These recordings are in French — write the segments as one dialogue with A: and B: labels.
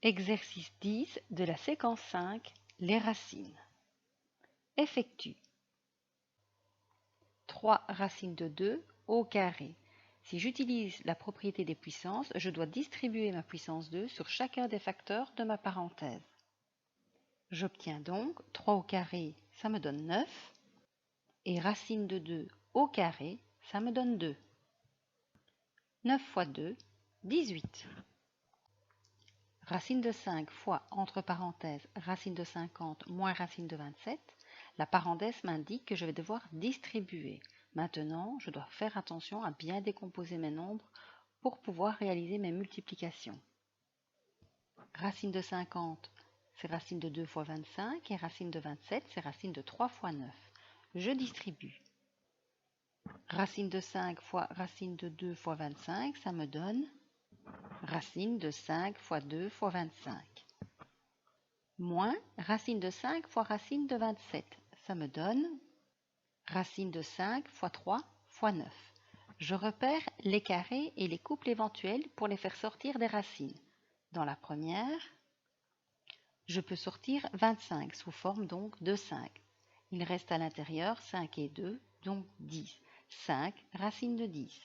A: Exercice 10 de la séquence 5, les racines. Effectue 3 racines de 2 au carré. Si j'utilise la propriété des puissances, je dois distribuer ma puissance 2 sur chacun des facteurs de ma parenthèse. J'obtiens donc 3 au carré, ça me donne 9, et racine de 2 au carré, ça me donne 2. 9 fois 2, 18. Racine de 5 fois, entre parenthèses, racine de 50 moins racine de 27, la parenthèse m'indique que je vais devoir distribuer. Maintenant, je dois faire attention à bien décomposer mes nombres pour pouvoir réaliser mes multiplications. Racine de 50, c'est racine de 2 fois 25, et racine de 27, c'est racine de 3 fois 9. Je distribue. Racine de 5 fois racine de 2 fois 25, ça me donne racine de 5 fois 2 fois 25. Moins racine de 5 fois racine de 27. Ça me donne racine de 5 fois 3 fois 9. Je repère les carrés et les couples éventuels pour les faire sortir des racines. Dans la première, je peux sortir 25 sous forme donc de 5. Il reste à l'intérieur 5 et 2, donc 10. 5 racine de 10.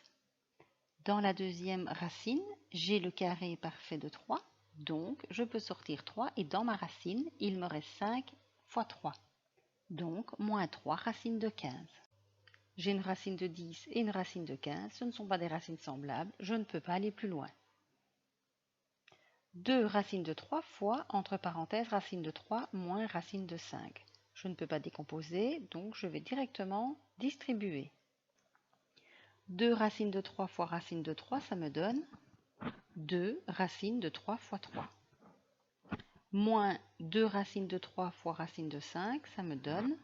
A: Dans la deuxième racine, j'ai le carré parfait de 3, donc je peux sortir 3 et dans ma racine, il me reste 5 fois 3, donc moins 3 racine de 15. J'ai une racine de 10 et une racine de 15, ce ne sont pas des racines semblables, je ne peux pas aller plus loin. 2 racines de 3 fois, entre parenthèses, racine de 3 moins racine de 5. Je ne peux pas décomposer, donc je vais directement distribuer. 2 racines de 3 fois racine de 3, ça me donne 2 racines de 3 fois 3. Moins 2 racines de 3 fois racine de 5, ça me donne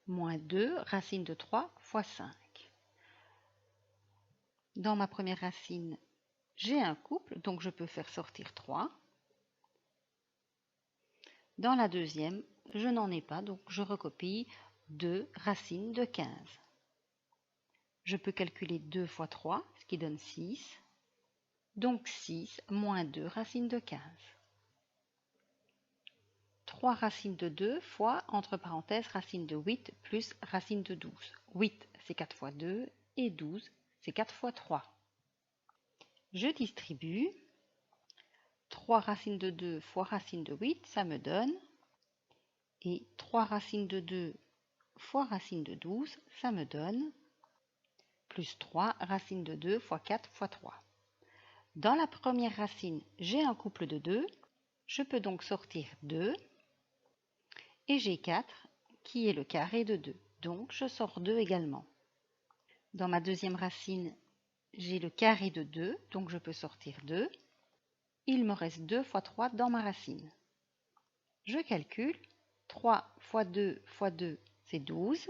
A: moins 2 racines de 3 fois 5. Dans ma première racine, j'ai un couple, donc je peux faire sortir 3. Dans la deuxième, je n'en ai pas, donc je recopie 2 racines de 15. Je peux calculer 2 fois 3, ce qui donne 6. Donc 6 moins 2 racines de 15. 3 racines de 2 fois, entre parenthèses, racine de 8 plus racine de 12. 8, c'est 4 fois 2, et 12, c'est 4 fois 3. Je distribue. 3 racines de 2 fois racine de 8, ça me donne. Et 3 racines de 2 fois racine de 12, ça me donne. Plus 3 racines de 2 fois 4 fois 3. Dans la première racine, j'ai un couple de 2. Je peux donc sortir 2. Et j'ai 4 qui est le carré de 2. Donc je sors 2 également. Dans ma deuxième racine, j'ai le carré de 2, donc je peux sortir 2. Il me reste 2 fois 3 dans ma racine. Je calcule. 3 fois 2 fois 2, c'est 12.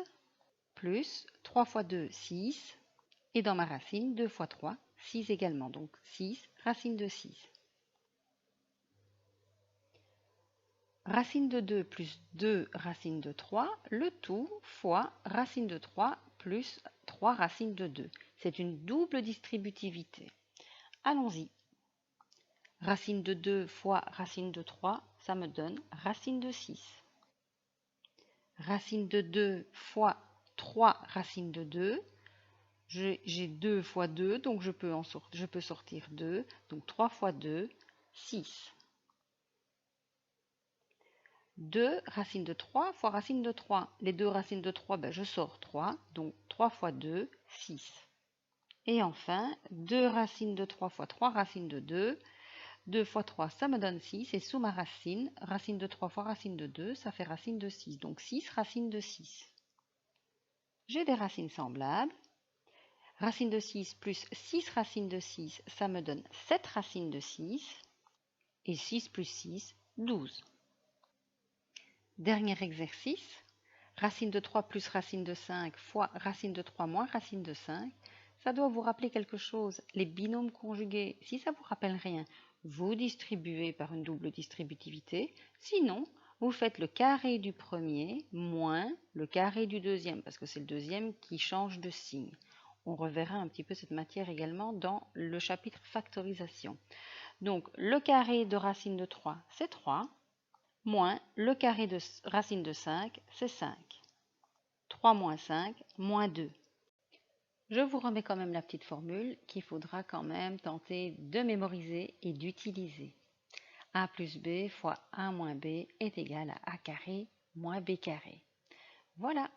A: Plus 3 fois 2, 6. Et dans ma racine, 2 fois 3, 6 également. Donc 6, racine de 6. Racine de 2 plus 2 racine de 3, le tout fois racine de 3 plus 3 racines de 2. C'est une double distributivité. Allons-y. Racine de 2 fois racine de 3, ça me donne racine de 6. Racine de 2 fois 3 racine de 2. J'ai 2 fois 2, donc je peux sortir 2. Donc 3 fois 2, 6. 2 racine de 3 fois racine de 3. Les deux racines de 3, je sors 3. Donc 3 fois 2, 6. Et enfin, 2 racines de 3 fois 3 racines de 2. 2 fois 3, ça me donne 6. Et sous ma racine, racine de 3 fois racine de 2, ça fait racine de 6. Donc 6 racines de 6. J'ai des racines semblables. Racine de 6 plus 6 racines de 6, ça me donne 7 racines de 6. Et 6 plus 6, 12. Dernier exercice. Racine de 3 plus racine de 5 fois racine de 3 moins racine de 5. Ça doit vous rappeler quelque chose. Les binômes conjugués, si ça ne vous rappelle rien, vous distribuez par une double distributivité. Sinon, vous faites le carré du premier moins le carré du deuxième, parce que c'est le deuxième qui change de signe. On reverra un petit peu cette matière également dans le chapitre factorisation. Donc, le carré de racine de 3, c'est 3, moins le carré de racine de 5, c'est 5. 3 moins 5, moins 2. Je vous remets quand même la petite formule qu'il faudra quand même tenter de mémoriser et d'utiliser. A plus B fois A moins B est égal à A carré moins B carré. Voilà.